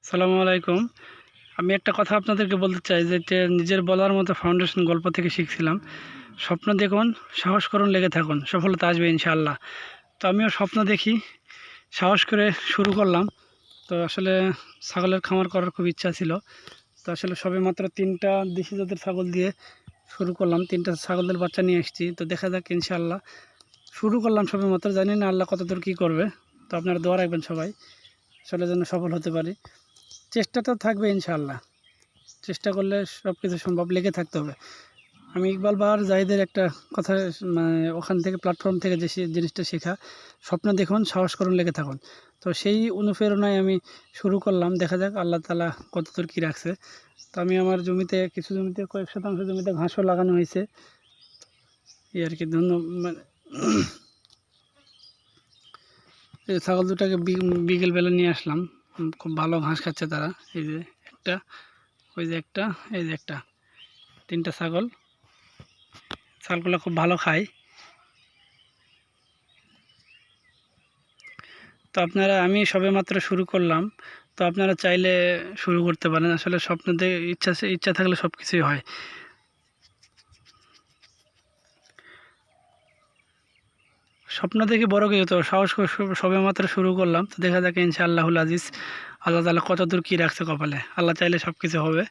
সালামু আলাইকুম। আমি একটা কথা আপনাদেরকে বলতে চাই যে নিজের বলার মতো ফাউন্ডেশন গল্প থেকে শিখছিলাম। স্বপ্ন দেখুন, সাহস করুন, লেগে থাকুন, সফলতা আসবে ইনশাআল্লাহ। তো আমিও স্বপ্ন দেখি, সাহস করে শুরু করলাম। তো আসলে ছাগলের খামার করার খুব ইচ্ছা ছিল। তো আসলে সবে মাত্র 3টা দেশি জাতের ছাগল দিয়ে শুরু করলাম। 3টা ছাগলের বাচ্চা নিয়ে এসেছি। তো দেখা যাক ইনশাআল্লাহ। শুরু করলাম সবে মাত্র, জানি না আল্লাহ কতদূর কী করবে। তো আপনারা দোয়া রাখবেন সবাই, আসলে যেন সফল হতে পারি। চেষ্টা তো থাকবে ইনশাআল্লাহ, চেষ্টা করলে সব কিছু সম্ভব, লেগে থাকতে হবে। আমি ইকবাল বাহার জাহিদের একটা কথা, মানে ওখান থেকে প্ল্যাটফর্ম থেকে যে জিনিসটা শেখা, স্বপ্ন দেখুন, সাহস করুন, লেগে থাকুন। তো সেই অনুপ্রেরণায় আমি শুরু করলাম। দেখা যাক আল্লাহ তাআলা কতদূর কী রাখছে। তো আমি আমার জমিতে, কিছু জমিতে, কয়েক শতাংশ জমিতে ঘাসও লাগানো হয়েছে, এই আর কি। মানে এই ছাগল দুটাকে বিকেলবেলা নিয়ে আসলাম। খুব ভালো ঘাস খাচ্ছে তারা। এই যে একটা, ওই যে একটা, এই যে একটা, 3টা ছাগলগুলো খুব ভালো খায়। তো আপনারা, আমি সবেমাত্র শুরু করলাম। তো আপনারা চাইলে শুরু করতে পারেন। আসলে স্বপ্ন দেখে ইচ্ছা থাকলে সব কিছুই হয়। স্বপ্ন দেখে বড় কিছু, তো সাহস করে সবেমাত্র শুরু করলাম। তো দেখা যাক ইনশাআল্লাহুল আজিজ, আল্লাহ তাআলা কতদূর কী রাখছে কপালে। আল্লাহ চাইলে সব কিছু হবে।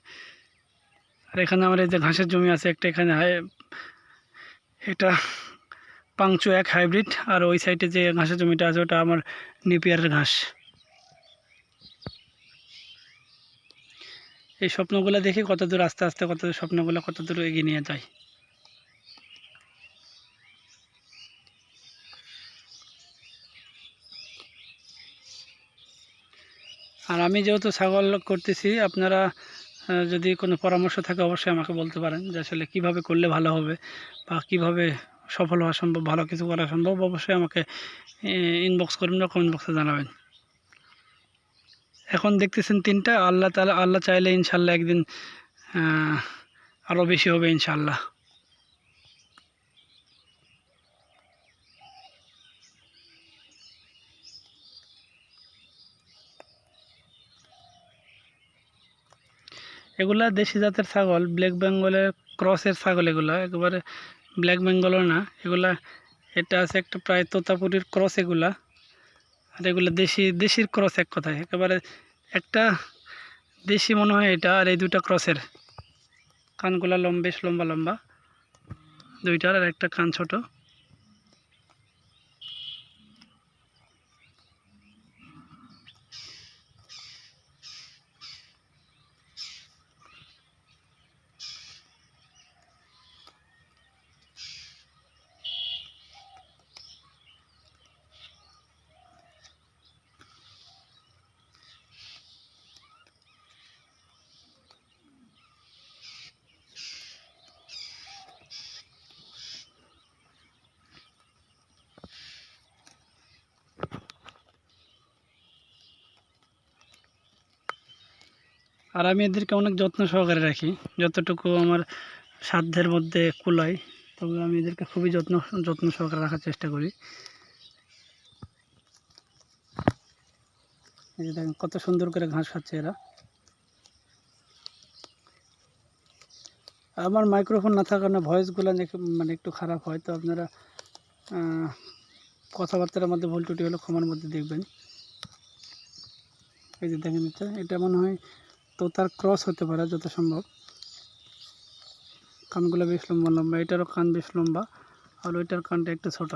আর এখানে আমার এই যে ঘাসের জমি আছে একটা, এখানে এটা পাংচু 1 হাইব্রিড। আর ওই সাইডে যে ঘাসের জমিটা আছে ওটা আমার নেপিয়ারের ঘাস। এই স্বপ্নগুলো দেখে কতদূর আস্তে আস্তে কতদূর স্বপ্নগুলো কতদূর এগিয়ে নিয়ে যায়। আর আমি যেহেতু ছাগল করতেছি, আপনারা যদি কোনো পরামর্শ থাকে অবশ্যই আমাকে বলতে পারেন যে আসলে কীভাবে করলে ভালো হবে বা কীভাবে সফল হওয়া সম্ভব, ভালো কিছু করা সম্ভব। অবশ্যই আমাকে ইনবক্স করবেন বা কমেন্ট বক্সে জানাবেন। এখন দেখতেছেন 3টা, আল্লাহ চাইলে ইনশাল্লাহ একদিন আরও বেশি হবে ইনশাল্লাহ। এগুলা দেশি জাতের ছাগল, ব্ল্যাক বেঙ্গলের ক্রসের ছাগল। এগুলা একেবারে ব্ল্যাক বেঙ্গলও না এগুলা। এটা আছে একটা প্রায় তোতাপুরির ক্রস এগুলা। আর এগুলো দেশির ক্রস, এক কথায় একেবারে একটা দেশি মনে হয় এটা। আর এই 2টা ক্রসের, কানগুলা বেশ লম্বা লম্বা 2টার, আর একটা কান ছোট। আর আমি এদেরকে অনেক যত্ন সহকারে রাখি, যতটুকু আমার সাধ্যের মধ্যে কুলায়। তবে আমি এদেরকে খুবই যত্ন সহকারে রাখার চেষ্টা করি। এই যে দেখেন কত সুন্দর করে ঘাস খাচ্ছে এরা। আমার মাইক্রোফোন না থাকার কারণে ভয়েসগুলো মানে একটু খারাপ হয়। তো আপনারা কথাবার্তার মধ্যে ভুল ত্রুটি হলে ক্ষমার মধ্যে দেখবেন। এই যে দেখেন, এটা মনে হয় তোতার ক্রস হতে পারে যত সম্ভব। কানগুলো বেশ লম্বা লম্বা, এটারও কান বেশ লম্বা, আর ওইটার কানটা একটু ছোট।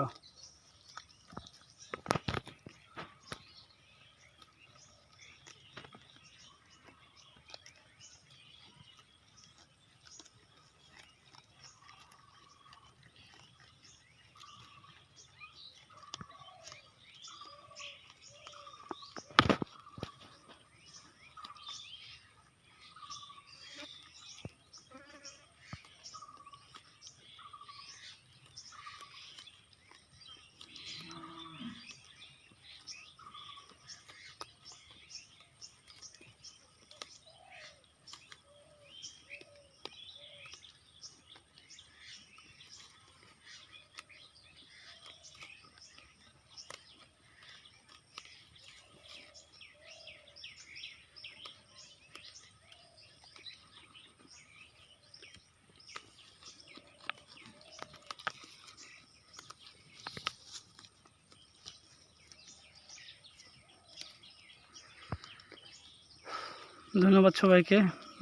ধন্যবাদ সবাইকে।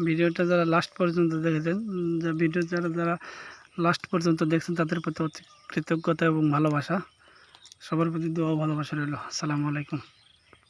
ভিডিওটা যারা লাস্ট পর্যন্ত দেখেছেন, ভিডিও যারা লাস্ট পর্যন্ত দেখছেন তাদের প্রতি অতি কৃতজ্ঞতা এবং ভালোবাসা। সবার প্রতি দোয়া ও ভালোবাসা রইল। আসসালামু আলাইকুম।